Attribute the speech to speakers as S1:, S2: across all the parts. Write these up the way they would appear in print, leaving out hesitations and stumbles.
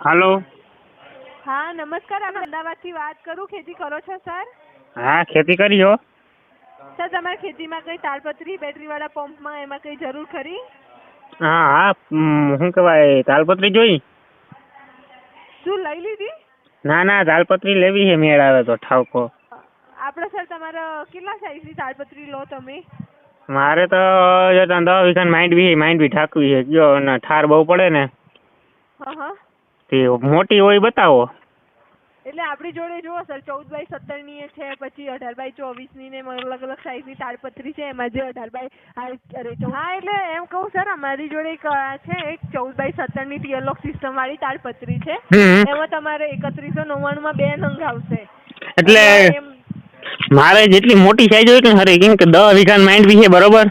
S1: હાલો.
S2: હા નમસ્કાર, અમે અમદાવાદથી વાત કરું. ખેતી કરો છો સર?
S1: હા, ખેતી કરી હો.
S2: સર તમારી ખેતીમાં કઈ તાલપત્રી બેટરીવાળા પંપમાં એમાં કઈ જરૂર ખરી?
S1: હા હા, શું કહેવાય, તાલપત્રી જોઈ?
S2: શું લઈ લીધી?
S1: ના ના, તાલપત્રી લેવી છે, મેળ આવે તો ઠાવકો.
S2: આપણે સર તમારે કેટલા સાઈઝની તાલપત્રી લો તમે?
S1: મારે તો 10 વીઘા માંડવી ઠાકવી છે, કયો ને ઠાર બહુ પડે ને.
S2: હા હા.
S1: તે મોટી હોય બતાવો.
S2: એટલે આપણી જોડે જુઓ સર, 14x17ની છે, પછી 18x24ની ને અલગ અલગ સાઈઝની તાડપત્રી છે. એમાં જે 18x હા એટલે એમ કહું સર, અમારી જોડે એક છે, એક 14x17ની ટીયરલોક સિસ્ટમ વાળી તાડપત્રી છે. એમાં તમારે 3199માં 2 નંગ આવશે.
S1: એટલે
S2: એમ
S1: મારે જેટલી મોટી સાઈઝ હોય કે ખરી, કેમ કે 10 વીઘા માંડવી છે, બરોબર.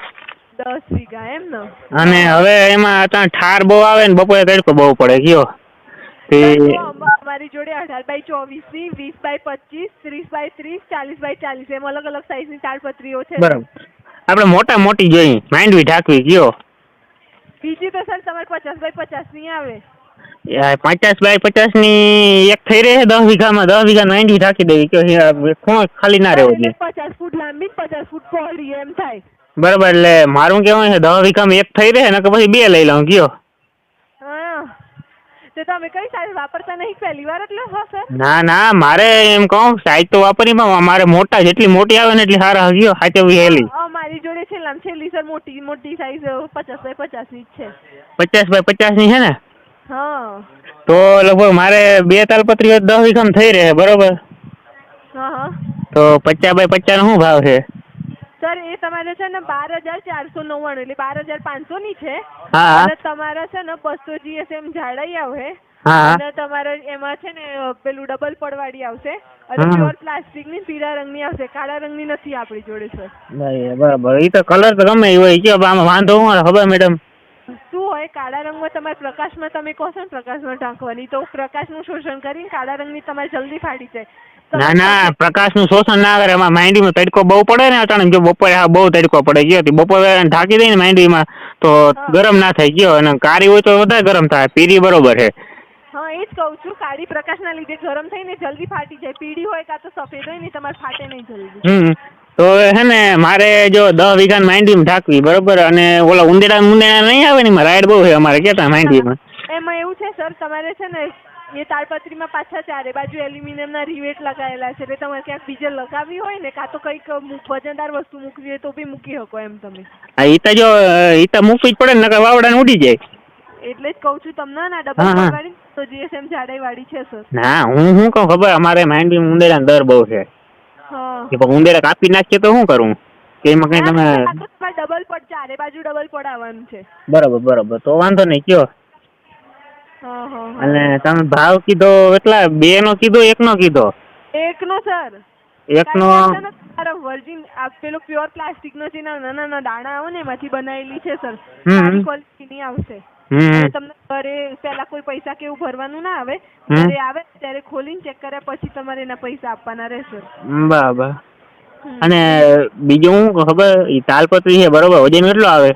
S2: 10 વીઘા એમ ને?
S1: અને હવે એમાં ઠાર બહુ આવે ને, બપોરે તડકો બહુ પડે, કયો.
S2: સર જો અમારી જોડે 18x24ની, 20x25, 30x30, 40x40 એમ અલગ અલગ સાઈઝની તાડપત્રીઓ છે.
S1: બરાબર, આપણે મોટી જોઈ માંડવી ઠાકવી, કયો.
S2: બીજી તો સર તમારે 50x50ની આવે.
S1: 50x50ની એક થઈ રહે 10 વીઘામાં. 10 વીઘા માંડવી ઠાકી દેવી, કયો ખૂણો ખાલી ના રહેવો જોઈએ.
S2: 50 ફૂટ લાંબી 50 ફૂટ પહોળી એમ થાય.
S1: બરાબર, એટલે મારું કહેવાય છે 10 વીઘામાં એક થઈ રહે ને, કે પછી 2 લઈ લઉં, કયો.
S2: હા, તો તમે કઈ સાઈઝ વાપરતા નહીં, પહેલી વાર એટલે હો સર?
S1: ના ના, મારે એમ કહું સાઈઝ તો વાપરી, મારે મોટા જેટલી મોટી આવે ને એટલી સારા ગયો સાચવવી હેલી.
S2: મારી જોડે છેલ્લી સર મોટી સાઈઝ 50x50ની જ છે.
S1: 50x50ની છે ને?
S2: હા.
S1: તો લગભગ મારે 2 તાલપત્રીઓ 10 વીઘામાં થઈ રહે, બરોબર.
S2: હા હા.
S1: તો 50x50 નો શું ભાવ છે?
S2: સર એ તમારે છે ને 12,499, એટલે 12,500ની છે.
S1: હા
S2: અને તમારે છે ને 200 GSM જાડાઈ આવે.
S1: હા.
S2: અને તમારે એમાં છે ને પેલું ડબલ પડવાળી આવશે. અને પ્યોર પ્લાસ્ટિકની પીળા રંગની આવશે, કાળા રંગની નથી આપણી જોડે સર.
S1: બરાબર, એ તો કલર તો ગમે એ હોય, કયો આમાં વાંધો શું ખબર મેડમ?
S2: શું હોય, કાળા રંગમાં તમારે પ્રકાશમાં તમે કહો છો ને પ્રકાશમાં ટાંકવાની, તો પ્રકાશનું શોષણ કરીને કાળા રંગની તમારે જલ્દી ફાટી જાય.
S1: ના ના, પ્રકાશનું શોષણ ના કરે. એમાં માંડવીમાં તડકો બહુ પડે ને, અચાનક જો બપોરે બહુ તડકો પડે, ગયો બપોરે ઢાંકી દઈ ને માંડવીમાં, તો ગરમ ના થાય, ગયો. અને કાળી હોય તો વધારે ગરમ થાય. પીરી બરોબર છે.
S2: હા, એ જ કહું છું, કાળી પ્રકાશના લીધે ગરમ થઈને જલ્દી ફાટી જાય. પીળી હોય કાં તો સફેદ હોય ને, તમારે ફાટે નહીં જલ્દી.
S1: તો હે ને મારે જો 10 વીઘા માંડવીમાં ઢાંકવી, બરોબર. અને ઓલા ઉંદેડા નહીં આવે ને, રાઈડ બહુ છે અમારે, કેતા માંડવીમાં.
S2: એમાં એવું છે સર, તમારે છે ને એ તાડપત્રીમાં પાછા ચારે બાજુ એલ્યુમિનિયમના રિવેટ લગાવેલા છે. એટલે તમારે ક્યાંક બીજે લગાવવી હોય ને, કાં તો કંઈક વજનદાર વસ્તુ મૂકવી હોય તો બી મૂકી શકો એમ તમે.
S1: હા, ઈ તો મૂકવી જ પડે ને, નકર વાવડાને ઉડી જાય.
S2: એટલે જ કહું છું તમને, ના ડબલ પડવાળી તો GSM જાડાઈ વાળી છે સર.
S1: ના, હું કહું ખબર, અમારે માંડવી ઉંદેડાનો દર બહુ છે.
S2: હા.
S1: ઉંદેડા કાપી નાખીએ તો શું કરવું? કે એમાં કઈ તમે
S2: ડબલ પડ, ચારે બાજુ ડબલ પડાવવાનું છે.
S1: બરોબર, તો વાંધો નહીં, કયો. અને તમે ભાવ કીધો એટલા? 2 નો કીધો, 1 નો કીધો?
S2: 1 નો સર.
S1: 1 નો.
S2: વર્જિન પેલો પ્યોર પ્લાસ્ટિક નો છે, નાના નાના દાણા આવે ને એમાંથી બનાવેલી છે સર. સારી ક્વોલિટીની આવશે. અને તમને ઘરે પેલા કોઈ પૈસા કેવું ભરવાનું ના આવે. ઘરે આવે ત્યારે ખોલીને ચેક કર્યા પછી તમારે એના પૈસા આપવાના રહેશે.
S1: બરાબર. અને બીજું હું ખબર, તાલપત્રી છે, બરોબર, વજન કેટલો આવે?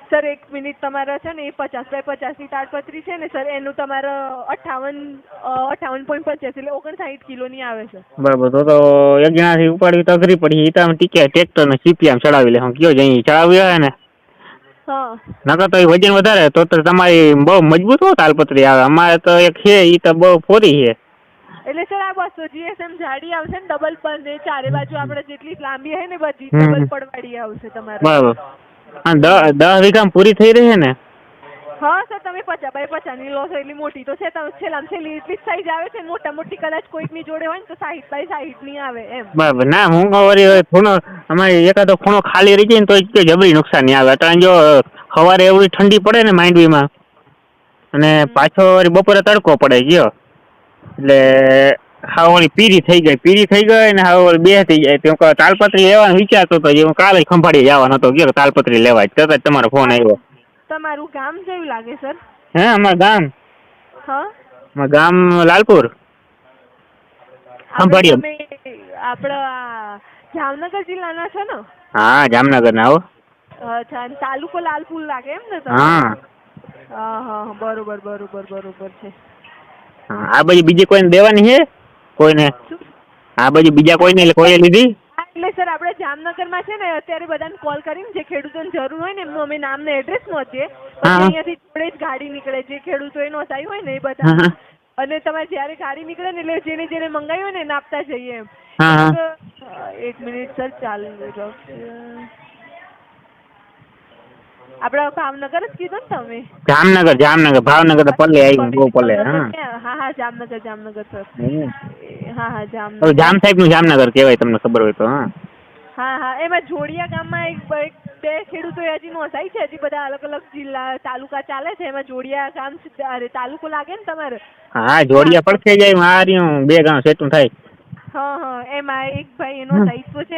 S2: સર 1 મિનિટ, તમારા છે ને એ 50x50ની તાડપત્રી છે ને સર, એનું તમારે 58.50 એટલે 59 કિલોની આવે છે.
S1: બરાબર, તો એક જણાથી ઉપાડવી તો અઘરી પડી. એ તો ટીકે ટ્રેક્ટર ને સીપીએમ ચડાવી લે, કયો જઈ ચડાવી આવે ને.
S2: હા.
S1: નકર તો વજન વધારે તો તમારી બહુ મજબૂત હો તાલપત્રી આવે. અમારે તો એક છે, એ તો બહુ ફોરી છે.
S2: એટલે સર આ 200 GSM જાડી આવશે ને, ડબલ પડ, ચારે બાજુ આપણે જેટલી લાંબી હોય ને બધી ડબલ પડવાળી આવશે તમારે.
S1: બરાબર. હા, 10 વીઘામાં પૂરી થઈ રહી ને?
S2: હા સર, તમે 50x50ની લો છો એટલી મોટી તો છે. છેલ્લામાં છેલ્લી એટલી જ સાઈઝ આવે છે. મોટી કદાચ કોઈકની જોડે હોય ને તો 60x60ની આવે એમ.
S1: બરાબર. ના, હું વળી ખૂણો અમારે એકાદો ખૂણો ખાલી રહી જાય ને તો જબરી નુકસાન નહીં આવે. કારણ જો સવારે એવડી ઠંડી પડે ને માંડવીમાં, અને પાછો વળી બપોરે તડકો પડે, ગયો એટલે હા ઓલી પીરી થઈ ગઈ ને હવે ઓલી બે થઈ જાય. તો તાલપત્રી લેવાનો વિચારતો હતો, હું કાલે ખંભાળી જવાનો હતો, ગયો તાલપત્રી લેવા. તરત તમારો ફોન આવ્યો.
S2: તમારું ગામ કેવું લાગે સર?
S1: હે, અમારું ગામ?
S2: હા,
S1: અમારું ગામ લાલપુર. ખંભાળિયા.
S2: તમે આપણા જામનગર જિલ્લાના છો ને?
S1: હા, જામનગર ના હો.
S2: અચ્છા, તાલુકો લાલપુર લાગે એમ ને?
S1: હા.
S2: હા હા બરોબર બરોબર બરોબર છે.
S1: હા, આ બાજુ બીજી કોઈને દેવાની છે કોઈને?
S2: શું?
S1: આ બાજુ બીજા કોઈને એટલે કોઈએ લીધી?
S2: હા એટલે સર આપણે જામનગરમાં છે ને અત્યારે બધાને કોલ કરીને જે ખેડૂતોને જરૂર હોય ને એમનું અમે નામ ને એડ્રેસ નોંધીએ. પછી
S1: હા
S2: અહીંયાથી જોડે જ ગાડી નીકળે જે ખેડૂતોએ નોંધાયું હોય ને એ
S1: હા
S2: બધા.
S1: હા
S2: અને તમારે જ્યારે ગાડી નીકળે ને એટલે જેને મંગાવ્યું હોય ને એને આપતા જઈએ એમ.
S1: હા હા.
S2: એક મિનિટ સર ચાલુ રાખજો. આપણે ભાવનગર જ કીધું ને તમે?
S1: જામનગર ભાવનગર તો પલ્લે આવ્યું બહુ પલ્લે. હા
S2: હા હા જામનગર સર.
S1: હમ.
S2: હા હા
S1: હવે
S2: જામનગર.
S1: જામ સાહેબ નું જામનગર કહેવાય તમને ખબર હોય તો. હા
S2: હા હા એમાં જોડિયા ગામમાં બે ખેડૂતો હજી નોંધાઈ છે. હજી બધા અલગ અલગ જિલ્લા તાલુકા ચાલે છે. એમાં જોડિયા ગામ અરે તાલુકો લાગે ને તમારે?
S1: હા જોડિયા પડખે જાય માર્યું 2 ગામ સેટું થાય.
S2: હા હા એમાં એક ભાઈ એનો દાયિત્વ છે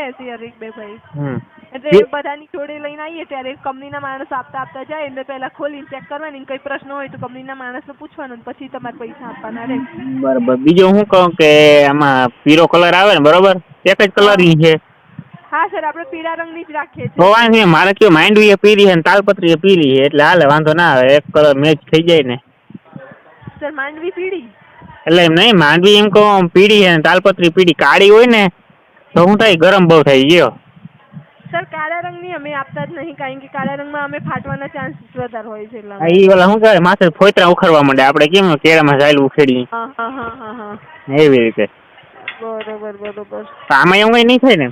S2: એક બે ભાઈ.
S1: હમ.
S2: એટલે બધાની જોડે લઈને આવીએ ત્યારે કંપનીના માણસ આપતા જાય એટલે પહેલા ખોલીને ચેક કરવાની કંઈ પ્રશ્ન હોય તો કંપનીના માણસને પૂછવાનું પછી તમારે પૈસા આપવાના રહે.
S1: બરાબર બીજું હું કહું કે આમાં પીળો કલર આવે ને બરોબર એક જ કલર
S2: હા
S1: ની છે.
S2: હા સર આપણે પીળા રંગની જ રાખીએ
S1: તો
S2: છીએ સર.
S1: વાંધો નહીં મારે કયો માંડવી એ પીળી છે ને તાલપત્રી એ પીળી છે એટલે હાલે વાંધો ના આવે એક કલર મેચ થઈ જાય ને.
S2: સર માંડવી પીળી?
S1: એટલે એમ નહીં માંડવી એમ કહું પીળી છે ને તાલપત્રી પીળી કાળી હોય ને તો હું થાય ગરમ બહુ થાય ગયો.
S2: સર કાળા રંગની અમે આપતા જ નહીં કારણ કે કાળા રંગમાં અમે ફાટવાના ચાન્સીસ વધારે હોય છે એટલા
S1: હા
S2: માટે.
S1: એ ઓલા શું કહેવાય માથે ફોતરા ઉખડવા માંડે આપણે કેમ કેળામાં સાયલ ઉખેડી
S2: હા હા હા હા હા.
S1: એવી રીતે.
S2: બરોબર બરોબર.
S1: તો આમાં એવું કંઈ નહીં થાય ને?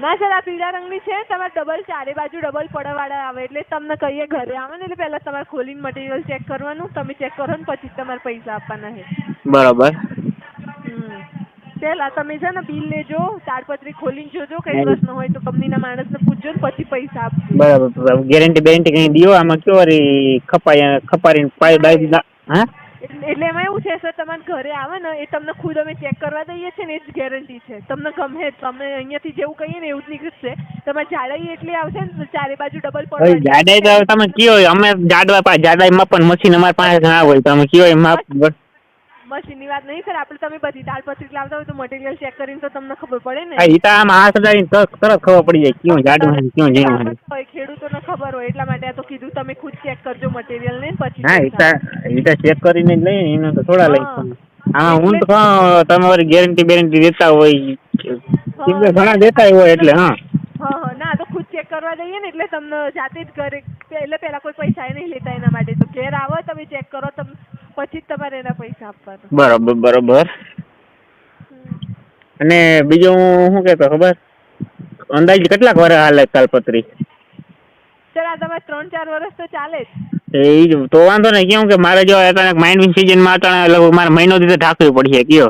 S2: ના સર આ પીળા રંગની છે તમારે ડબલ ચારે બાજુ ડબલ પડવાળા આવે એટલે તમને કહીએ ઘરે આવે ને એટલે પહેલાં તમારે ખોલીને મટીરિયલ ચેક કરવાનું તમે ચેક કરો ને પછી તમારે પૈસા આપવાના છે.
S1: બરાબર.
S2: પહેલાં તમે છે ને બિલ લેજો તાડપત્રી ખોલીને જોજો કંઈ પ્રશ્ન હોય તો કંપનીના માણસને પૂછજો ને પછી પૈસા આપજો.
S1: બરાબર ગેરંટી બેરંટી કંઈ દો આમાં કયો વળી ખપારીને પાઇપ બાઇપ હા?
S2: એટલે એમાં એવું છે સર તમારે ઘરે આવે ને એ તમને ખુદ અમે ચેક કરવા દઈએ છીએ ને એ જ ગેરંટી છે તમને ગમે તમે અહીંયાથી જેવું કહીએ ને એવું જ નીકળશે. તમારે જાડાઈ એટલી આવશે ને ચારે બાજુ ડબલ
S1: હવે
S2: પડવાની
S1: જાડાઈ તો તમે કયો અમે જાડાઈ પણ મશીન અમારી પાસે ના હોય તમે કયો એ માપ.
S2: મશીનની વાત નહીં સર આપણે તમે બધી તાડપત્રી લાવતા હોય તો મટીરિયલ ચેક કરીને તો તમને ખબર પડે ને.
S1: હા એ તો આમ હાથ અડાડીને તરત ખબર પડી જાય ક્યું જાડું હોય ક્યું ઝીણું હોય.
S2: ખેડૂતોને ખબર હોય એટલા માટે આ તો કીધું તમે ખુદ ચેક કરજો મટીરિયલ ને પછી
S1: હા એ તો ચેક કરીને જ લઈએ એનો તો થોડા લઈ
S2: હા
S1: આમાં હું
S2: એટલે
S1: તો તમારી ગેરંટી બેરંટી દેતા હોય કેમ કે
S2: ના
S1: ઘણા
S2: એટલે
S1: દેતા હોય એટલે હા.
S2: હા ના તો ખુદ ચેક કરવા દઈએ ને એટલે તમને જાતે જ ઘરે એટલે પહેલાં કોઈ પૈસા નહીં લેતા એના માટે તો ઘેર આવો તમે ચેક કરો તમે પછી જ તમારે એના પૈસા આપવાના.
S1: બરોબર. અને બીજું હું શું કહેતો ખબર અંદાજે કેટલાક વર્ષ હાલે તાલપત્રી?
S2: સર આ તમારે 3-4 વર્ષ તો ચાલે જ.
S1: એ જ તો વાંધો નહીં કેમ કે મારે જો અચાનક માઇન્ડ સિઝનમાં લગભગ મારે મહિનો દીધો ઢાંકવી પડશે કયો.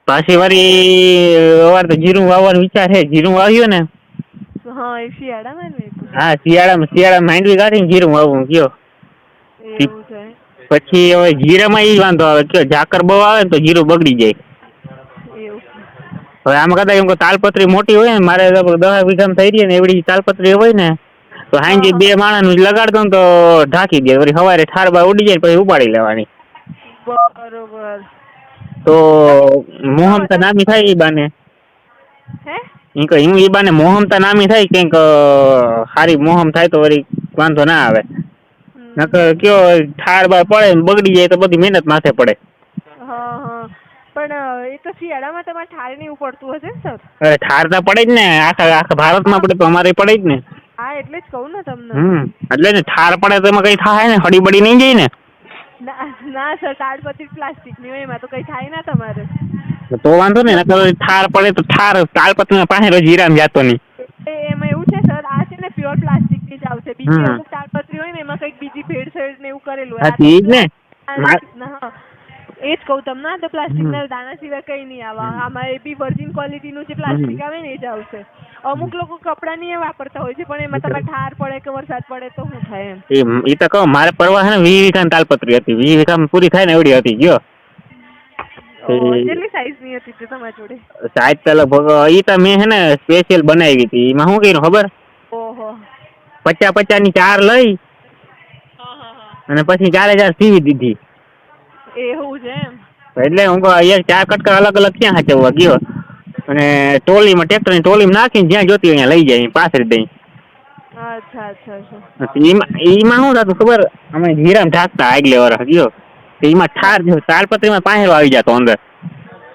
S1: પાછી વારી અમારે તો જીરું વાવવાનો વિચાર છે જીરું વાવ્યું ને.
S2: હા એ શિયાળામાં ને.
S1: હા શિયાળામાં માંડવી કાઢીને જીરું વાવવું કયો.
S2: એવું છે.
S1: પછી હવે જીરામાં એ વાંધો આવે કયો ઝાકર બહુ આવે ને તો જીરું બગડી જાય.
S2: એવું.
S1: હવે આમાં કદાચ એમ તાલપત્રી મોટી હોય ને મારે 10 વીઘામાં થઈ રહી ને એવડી તાલપત્રી હોય ને તો હાંજે
S2: હા
S1: 2 માણસનું લગાડ દો ને તો ઢાંકી દે વળી સવારે ઠાર બાર ઉડી જાય પછી ઉપાડી લેવાની.
S2: બરોબર.
S1: તો મોહમતા નામી થાય ઈ બાને.
S2: હે?
S1: ઈ બાને મોહમતા નામી થાય કંઈક સારી મોહમ થાય તો વળી વાંધો ના આવે. નકર કયો ઠાર બાર પડે ને બગડી જાય તો બધી મહેનત માથે પડે.
S2: હા પણ એ તો શિયાળામાં તમારે ઠાર ને એવું પડતું હશે ને સર?
S1: અરે ઠાર તો પડે જ ને આખા ભારતમાં પડે તો અમારે પડે જ ને.
S2: હા એટલે જ કહું ને તમને.
S1: એટલે ને ઠાર પડે તો એમાં કઈ થાય ને હળી બળી નહીં જાય ને.
S2: ના સર તાડપત્રી પ્લાસ્ટિકની હોય એમાં તો કઈ થાય ના તમારે.
S1: તો વાંધો નહીં નકર ઠાર પડે તો તાલપત્રીમાં પાસે જીરામાં જાતો નહીં.
S2: એમાં એવું છે સર આ છે ને પ્યોર પ્લાસ્ટિકની જ આવશે બીજી અમુક તાડપત્રી હોય ને એમાં કંઈક બીજી ભેળસેળ ને એવું કરેલું હોય.
S1: હા એ જ ને.
S2: હા એ જ કહું તમને તો પ્લાસ્ટિકના દાણા સિવાય કંઈ નહીં આવે આમાં એ બી વર્જિન ક્વોલિટીનું જે પ્લાસ્ટિક આવે ને એ જ આવશે. અમુક લોકો કપડાની એ વાપરતા હોય છે પણ એમાં તમારે ઠાર પડે કે વરસાદ પડે તો શું થાય એમ.
S1: એ તો કહું મારે પરવા છે ને 20 વીઘાની તાલપત્રી હતી 20 વીઘામાં પૂરી થાય ને એવડી હતી ગયો.
S2: કેટલી સાઈઝની હતી તે તમારી જોડે?
S1: સાઈઝ તો લગભગ એ તો મેં છે ને સ્પેશિયલ બનાવી હતી એમાં શું કર્યું ખબર?
S2: ઓહો.
S1: 50 ની 4 લઈ અને પછી 4 સીવી દીધી.
S2: એવું છે એમ.
S1: એટલે હું કહું 4 કટકા અલગ અલગ ક્યાં હાચવવા ગયો અને ટ્રોલીમાં ટ્રેક્ટરની ટ્રોલીમાં નાખીને જ્યાં જોતી અહીંયા લઈ જાય પાછળ દઈ.
S2: અચ્છા અચ્છા અચ્છા.
S1: એમાં શું થતું ખબર, અમે જીરામ ઢાંકતા આગલે વર્ષ ગયો તો એમાં તાલપત્રીમાં પાંહેરો આવી જતો અંદર.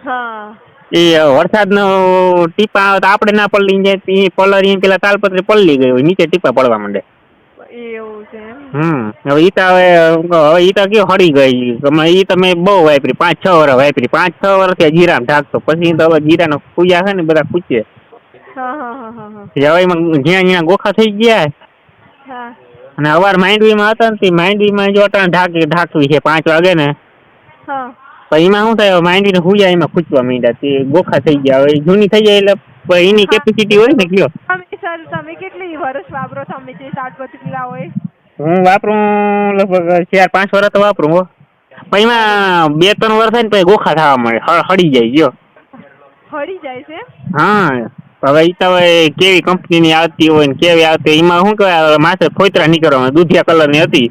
S2: હા
S1: એ વરસાદનો ટીપા આવે તો આપણે ના પલળી જાય, એ પલળી પેલા તાલપત્રી પલળી ગઈ હોય, નીચે ટીપા પડવા માંડે.
S2: એવું છે એમ.
S1: હવે ઈ તો ઈ તો કયો હળી ગઈ, ઈ તમે બહુ વાપરી 5-6 વર્ષ વાપરી, 5-6 વર્ષ ત્યાં જીરામ ઢાંકતો, પછી તો હવે જીરાનો પૂજા છે ને બધા પૂછે.
S2: હા હા હા હા હા.
S1: હવે એમાં જ્યાં ગોખા થઈ ગયા.
S2: હા
S1: અને અવાર માંડવીમાં હતા ને, માંડવીમાં જો અટાણે ઢાંકવી છે 5 વાગે ને.
S2: હા
S1: પણ એમાં શું થાય, માંડવીને હુંયા એમાં ખૂંચવા માંડ્યા, તે ગોખા થઈ ગયા, હવે જૂની થઈ જાય એટલે એની કેપેસિટી હોય ને કયો.
S2: સર તમે કેટલી વર્ષ વાપરો તમે જે તાડપત્રી લાવો એ?
S1: હું વાપરું લગભગ 4-5 વર્ષ તો વાપરું હો. પણ એમાં 2-3 વર્ષ થાય ને પછી ગોખા થવા મળે, હળી જાય ગયો.
S2: હળી જાય છે?
S1: હા હવે ઈ તો કેવી કંપનીની આવતી હોય ને કેવી આવતી, એમાં શું કહેવાય માથે ફોતરા નીકળવાના, દૂધિયા કલરની હતી.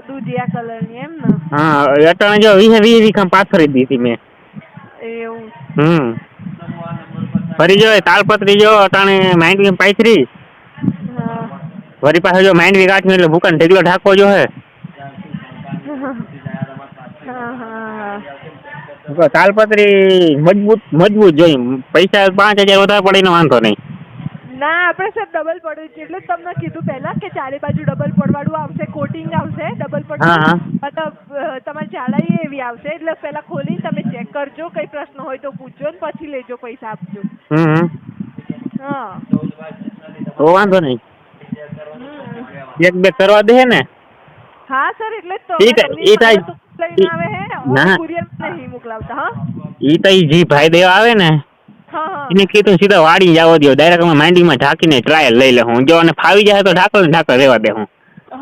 S2: દૂધિયા કલરની એમ ને?
S1: હા અટાણે જો 20 વીઘા પાથરી દીધી મેં.
S2: એવું.
S1: ફરી જો તાલપત્રી જો અટાણે માંડવી પાથરી.
S2: હા
S1: વરી પાસે જો માંડવી કાઢવી એટલે ભૂકાને ઢેગલો ઢાંકવો જો હે.
S2: હા હા.
S1: તાલપત્રી મજબૂત જોઈ, પૈસા 5,000 વધારે પડે એનો વાંધો નહીં.
S2: ના આપણે સર ડબલ પડ્યું છે એટલે જ તમને કીધું પહેલા કે ચારે બાજુ ડબલ પડવાળું આવશે, કોટિંગ આવશે ડબલ
S1: હા હા.
S2: પડવાળું, મતલબ તમારી જાડાઈ એવી આવશે, એટલે પહેલા ખોલીને તમે ચેક કરજો, કઈ પ્રશ્ન હોય તો પૂછજો ને પછી લેજો, પૈસા આપજો. હા
S1: તો વાંધો નહીં, એક બે કરવા દે ને.
S2: હા સર એટલે જ તો
S1: ઈ થાય
S2: લઈને આવે હે,
S1: ના
S2: કુરિયર નહીં મોકલાવતા. હા
S1: ઈ તો જી ભાઈ દેવા આવે ને
S2: હા હા
S1: એને કીધું સીધા વાડી જવા દો, ડાયરેક્ટ અમે માંડીમાં ઢાંકીને ટ્રાયલ લઈ લે હું, જો અને ફાવી જાય તો ઢાંકર રહેવા દે હું.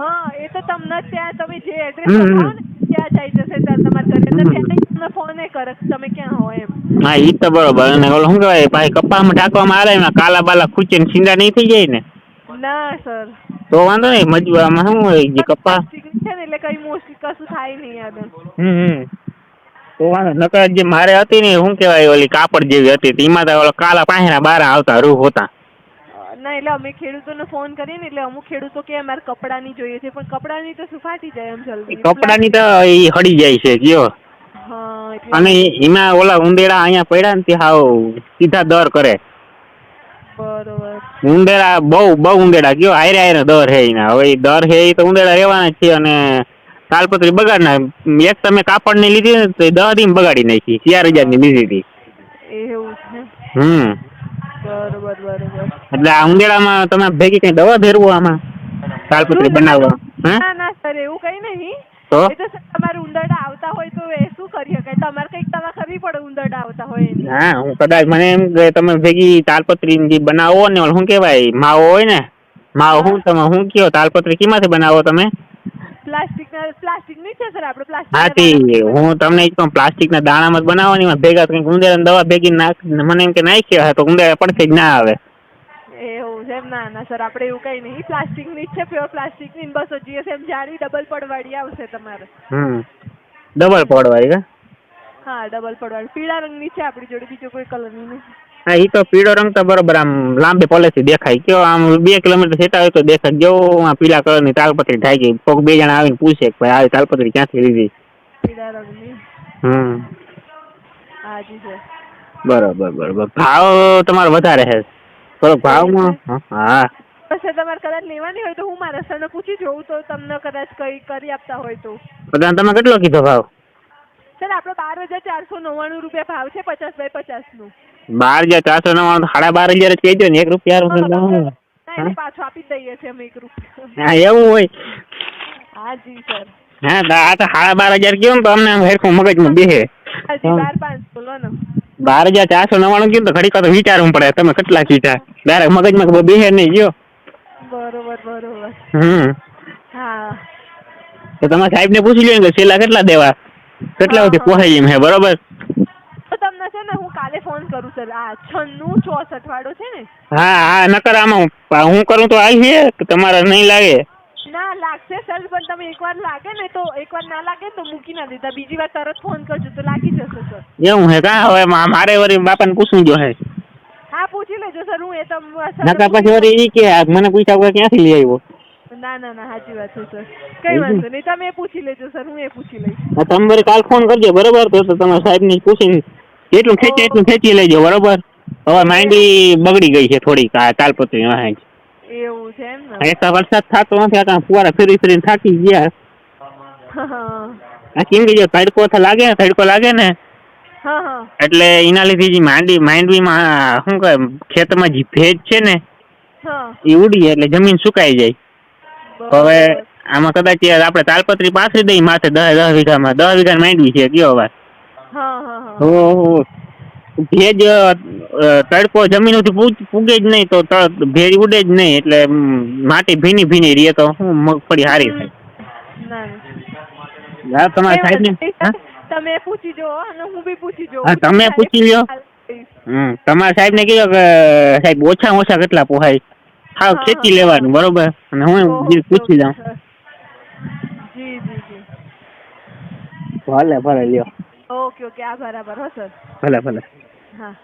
S2: હા એ તો તમને ત્યાં તમે જે એડ્રેસ બતાવો ને ત્યાં જઈ જશે સર તમારા ઘરે, ત્યાં તમને ફોન કરે તમે ક્યાં હો એમ.
S1: હા ઈ તો બરોબર. અને ઓલો શું કહેવાય પાછી કપામાં ઢાંકવામાં આવે ને કાલા બાલા ખૂચે ને છીંડા નહીં થઈ જાય ને?
S2: ના સર
S1: તો વાંધો નહીં, મજબૂરમાં શું હોય જે કપા
S2: છે ને એટલે કઈ મોસ્ટલી કશું થાય નહીં આગળ.
S1: તો વાંધો નકર જે મારે હતી ને શું કહેવાય ઓલી કાપડ જેવી હતી, એમાં તો ઓલા કાલા પાંહેરા બારા આવતા રૂહ હોતા.
S2: ના એટલે અમે ખેડૂતોને ફોન કરીએ ને એટલે અમુક ખેડૂતો કે અમારે કપડાની જોઈએ છે, પણ કપડાની તો શું ફાટી જાય એમ જલ્દી.
S1: કપડાની તો એ હળી જાય છે કયો.
S2: હા
S1: અને એમાં ઓલા ઉંદેડા અહીંયા પડ્યા ને તે હાવ સીધા દર કરે.
S2: બરોબર.
S1: ઉંદેડા બહુ ઉંદેડા કયો, હારે દર હે એના. હવે એ દર હે એ તો ઉંદેડા રહેવાના જ છે. અને તાલપત્રી બગાડ ના, એક તમે કાપડ ની લીધી ને તો 10 દી બગાડી નાખી, 4,000 ની લીધી હતી.
S2: એવું છે. બરોબર બરોબર.
S1: એટલે આ ઉંદેડામાં તમે ભેગી કઈ દવા ભેરવો આમાં તાલપત્રી બનાવવા?
S2: ના ના સર એવું કઈ નહીં.
S1: તો
S2: એ તો સર તમારે ઉંદરડા આવતા હોય તો એ શું કરી શકાય, તમારે કઈક દવા કરવી પડે ઉંદરડા આવતા હોય એની.
S1: હા હું કદાચ મને એમ કે તમે ભેગી તાલપત્રી જે બનાવો ને શું કહેવાય માવો હોય ને, માવો શું તમે શું કયો તાલપત્રી કેમાંથી બનાવો તમે?
S2: પ્લાસ્ટિકની છે સર આપણે પ્લાસ્ટિક.
S1: હા તે હું તમને એ કહું પ્લાસ્ટિકના દાણામાં જ બનાવવાની, ભેગા કંઈક ઉંદેડાની દવા ભેગી નાખ, મને એમ કે નાખ્યા તો ઉંદેડા પડખે જ ના આવે.
S2: એવું છે. ના ના સર આપણે એવું કઈ નહીં, પ્લાસ્ટિકની જ છે, પ્યોર પ્લાસ્ટિકની. બસ GSM જાળી ડબલ પડવાળી આવશે તમારે.
S1: ડબલ પડવાળી કે?
S2: હા ડબલ પડવાળી પીળા રંગની છે આપણી જોડે, બીજો કોઈ કલરની નહીં.
S1: હા એ તો પીળો રંગ તો બરોબર આમ લાંબી પોલેથી દેખાય, કયો આમ 2 કિલોમીટર સેટા હોય તો દેખાય. જો આ પીળા કલરની તાલપત્રી થાય ગઈ, કોક 2 જણા આવીને પૂછે કે ભાઈ આવી તાલપત્રી ક્યાંથી લીધી?
S2: પીળા રંગની. હા જી સર.
S1: બરોબર. ભાવ તમારો વધારે છે થોડોક ભાવમાં? હા
S2: સર તમારે કદાચ લેવાની હોય તો હું મારા સરને પૂછી જોઉં તો તમને કદાચ કઈ કરી આપતા હોય તો.
S1: તમે કેટલો કીધો ભાવ?
S2: સર આપણો 12,499 રૂપિયા ભાવ છે 50x50 નું.
S1: 12,499 12,500 જ કહેજો ને, ₹1.
S2: ના પાછું આપી દઈએ છીએ અમે ₹1.
S1: હા એવું હોય?
S2: હા જી સર.
S1: હા આ તો 12,500 કયો ને તો અમને હેરખું મગજમાં બેસે.
S2: હા જી 12,500 લો ને.
S1: 12,499 કીધું તો ઘડીક તો વિચારવું પડે તમે કેટલા કીધા, ડાયરેક્ટ મગજમાં બેસે નહીં ગયો.
S2: બરોબર. હા
S1: તો તમારા સાહેબને પૂછી લ્યો ને છેલ્લા કેટલા દેવા, કેટલા સુધી પહોંચાય એમ હે. બરોબર
S2: તો તમને છે ને હું કાલે ફોન કરું સર. આ 9664 વાળો છે ને?
S1: હા નકર આમાં હું કરું તો આવી છે તમારે નહીં લાગે?
S2: ના લાગશે સર, પણ તમે એકવાર લાગે ને તો, એકવાર ના લાગે તો મૂકી ના દેતા, બીજી વાર તરત ફોન કરજો તો લાગી જશે સર.
S1: એવું હે કા? હવે મારે વળી બાપાને પૂછવું જો હે.
S2: હા પૂછી લેજો સર, હું એ તો
S1: નકા પછી વળી ઈ કે આ મને પૂછ્યા વગર ક્યાંથી લઈ આવ્યો.
S2: ના ના ના સાચી વાત છે સર. કઈ વાંધો નહીં, તમે પૂછી લેજો સર, હું એ પૂછી લઈશ.
S1: તમે વળી કાલ ફોન કરજો બરોબર, તો તમારા સાહેબને પૂછીને જેટલું ખેંચે એટલું ખેંચી લેજો બરોબર. હવે માંડવી બગડી ગઈ છે થોડીક આ તાલપત્રી વાહે જ.
S2: એવું છે એમ ને?
S1: એક વરસાદ થતો નથી, આ ફુવારા ફરી ફરીને થાકી ગયા. આ કેમ કે જો તડકો લાગે ને એટલે એના લીધે જે માંડવીમાં શું કહે ખેતરમાં જે ભેજ છે ને એ ઉડી જાય એટલે જમીન સુકાઈ જાય. હવે આમાં કદાચ આપણે તાલપત્રી પાથરી દઈએ માથે 10 વીઘામાં 10 વીઘા માંડવી છે કયો વાત. ભેજ તડકો જમીનથી પૂગે જ નહીં તો ભેજ ઉડે જ નહીં એટલે માટી ભીની રહે તો શું મગફળી સારી થાય. તમારા સાહેબ ને
S2: તમે પૂછી જો અને હું બી પૂછી જો.
S1: હા તમે પૂછી લ્યો. તમારા સાહેબ ને કીધું કે સાહેબ ઓછા કેટલા પોહાય હા ખેંચી લેવાનું બરોબર, અને હું પૂછી લઉં.
S2: જી જી જી
S1: ભલે લ્યો.
S2: ઓકે આભાર હો સર.
S1: ભલે.
S2: હા.